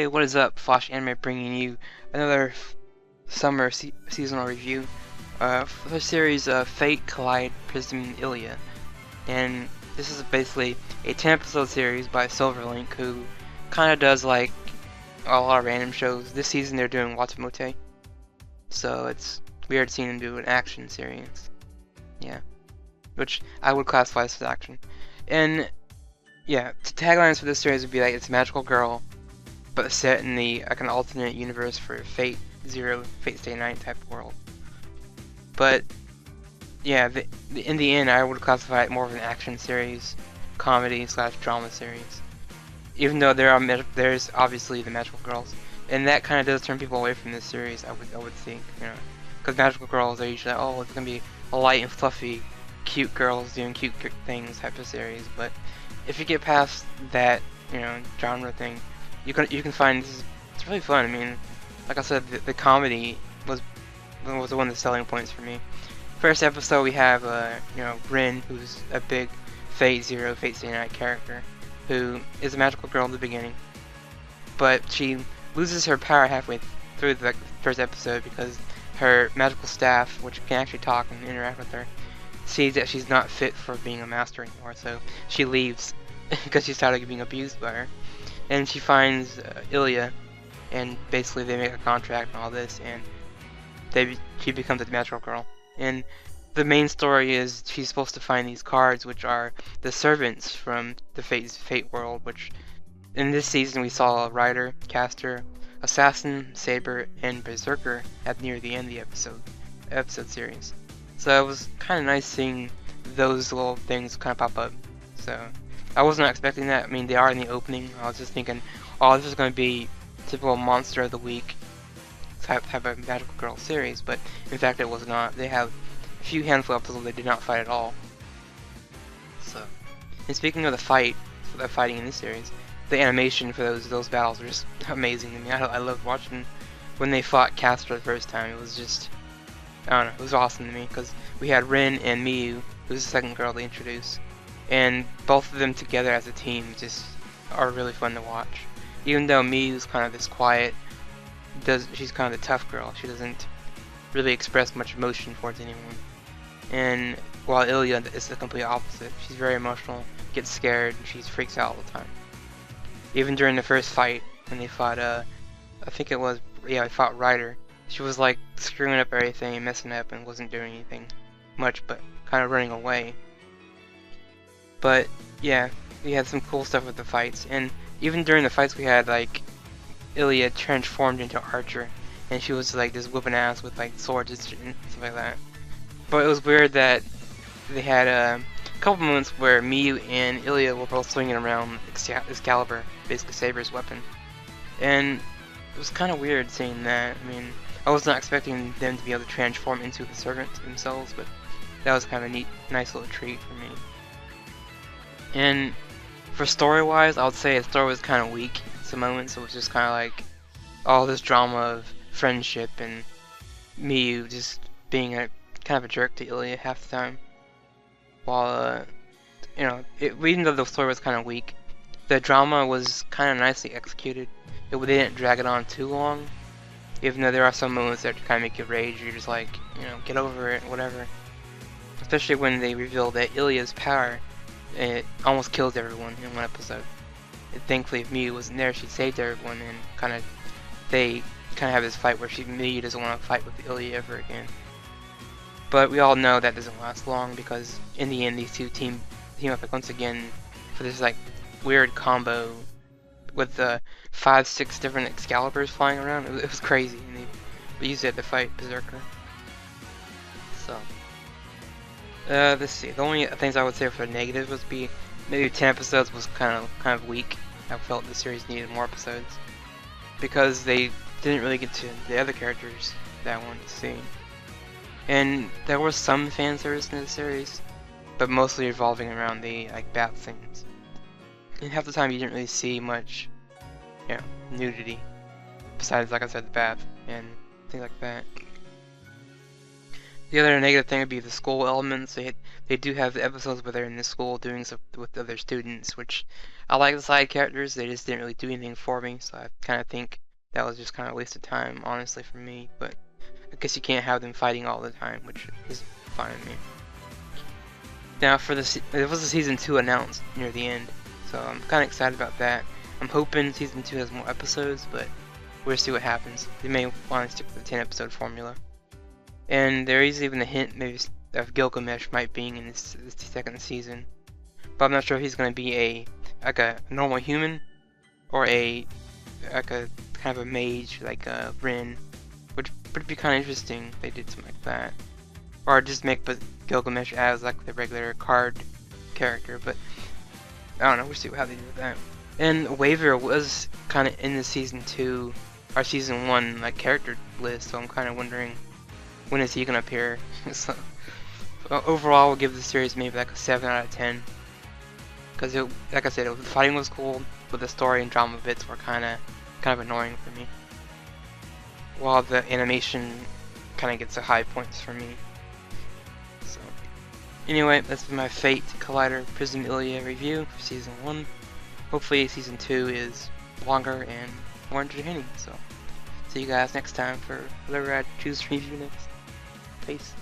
Hey, what is up? Flash Anime bringing you another summer seasonal review for the series Fate Kaleid Prisma Illya. And this is basically a 10-episode series by Silverlink, who kind of does like a lot of random shows. This season they're doing Watsumote, so it's weird seeing them do an action series. Yeah, which I would classify as action. And yeah, the taglines for this series would be like it's a magical girl, but set in the like an alternate universe for Fate Zero, Fate Stay Night type of world. But yeah, in the end, I would classify it more of an action series, comedy / drama series. Even though there's obviously the magical girls, and that kind of does turn people away from this series. I would think, you know, because magical girls are usually it's gonna be a light and fluffy, cute girls doing cute things type of series. But if you get past that, you know, genre thing, you can find it's really fun. I mean, like I said, the comedy was one of the selling points for me. First episode we have you know, Rin, who's a big Fate Zero, Fate Stay Night character, who is a magical girl in the beginning, but she loses her power halfway through the first episode because her magical staff, which can actually talk and interact with her, sees that she's not fit for being a master anymore, so she leaves because she's tired of being abused by her. And she finds Illya, and basically they make a contract and all this, and she becomes a magical girl. And the main story is she's supposed to find these cards, which are the servants from the Fate world, which in this season we saw a Rider, Caster, Assassin, Saber, and Berserker at near the end of the episode series. So it was kind of nice seeing those little things kind of pop up. So I was not expecting that. I mean, they are in the opening. I was just thinking, oh, this is going to be typical Monster of the Week type of magical girl series, but in fact it was not. They have a few handful of episodes they did not fight at all. So, and speaking of the fighting in this series, the animation for those battles were just amazing to me. I loved watching when they fought Caster the first time. It was just, I don't know, it was awesome to me because we had Rin and Miyu, who's the second girl they introduced, and both of them together as a team just are really fun to watch. Even though Miyu's kind of this quiet, she's kind of the tough girl. She doesn't really express much emotion towards anyone. And while Illya is the complete opposite. She's very emotional, gets scared, and she freaks out all the time. Even during the first fight, when they fought, I think it was, yeah, they fought Rider, she was like screwing up everything, messing up, and wasn't doing anything much, but kind of running away. But yeah, we had some cool stuff with the fights, and even during the fights we had like Illya transformed into Archer, and she was like just whipping ass with like swords and stuff like that. But it was weird that they had a couple moments where Miyu and Illya were both swinging around Excalibur, basically Saber's weapon, and it was kind of weird seeing that. I mean, I was not expecting them to be able to transform into the servants themselves, but that was kind of a nice little treat for me. And for story-wise, I would say the story was kind of weak at some moments. It was just kind of like all this drama of friendship and Miyu just being a kind of a jerk to Illya half the time. While, you know, even though the story was kind of weak, the drama was kind of nicely executed. They didn't drag it on too long, even though there are some moments that kind of make you rage. You're just like, you know, get over it, whatever. Especially when they reveal that Ilya's power, it almost kills everyone in one episode. And thankfully, if Miyu wasn't there, she saved everyone, and they kind of have this fight where Miyu doesn't want to fight with Illya ever again. But we all know that doesn't last long because in the end, these two team up once again for this like weird combo with 5-6 different Excaliburs flying around. It was crazy, and they used it to fight Berserker. So. Let's see. The only things I would say for the negatives would be maybe 10 episodes was kind of weak. I felt the series needed more episodes because they didn't really get to the other characters that I wanted to see. And there was some fan service in the series, but mostly revolving around the like bath scenes. And half the time you didn't really see much, you know, nudity besides, like I said, the bath and things like that. The other negative thing would be the school elements. They do have episodes where they're in the school doing stuff with other students, which I like the side characters. They just didn't really do anything for me, so I kind of think that was just kind of a waste of time, honestly, for me. But I guess you can't have them fighting all the time, which is fine with me. Now, there was a season 2 announced near the end, so I'm kind of excited about that. I'm hoping season 2 has more episodes, but we'll see what happens. They may want to stick with the 10 episode formula. And there is even a hint maybe of Gilgamesh might be in this second season, but I'm not sure if he's going to be like a normal human or like a kind of a mage like a Rin, which would be kind of interesting if they did something like that, or just make Gilgamesh as like the regular card character. But I don't know. We'll see how they do with that. And Waver was kind of in the season 2 or season 1 like character list, so I'm kind of wondering when is he gonna appear. So overall, we'll give the series maybe like a 7 out of 10. Because like I said, the fighting was cool, but the story and drama bits were kind of annoying for me. While the animation kind of gets the high points for me. So anyway, that's been my Fate Collider Prisma Illya review for season 1. Hopefully season 2 is longer and more entertaining. So see you guys next time for whatever I choose to review next. Peace.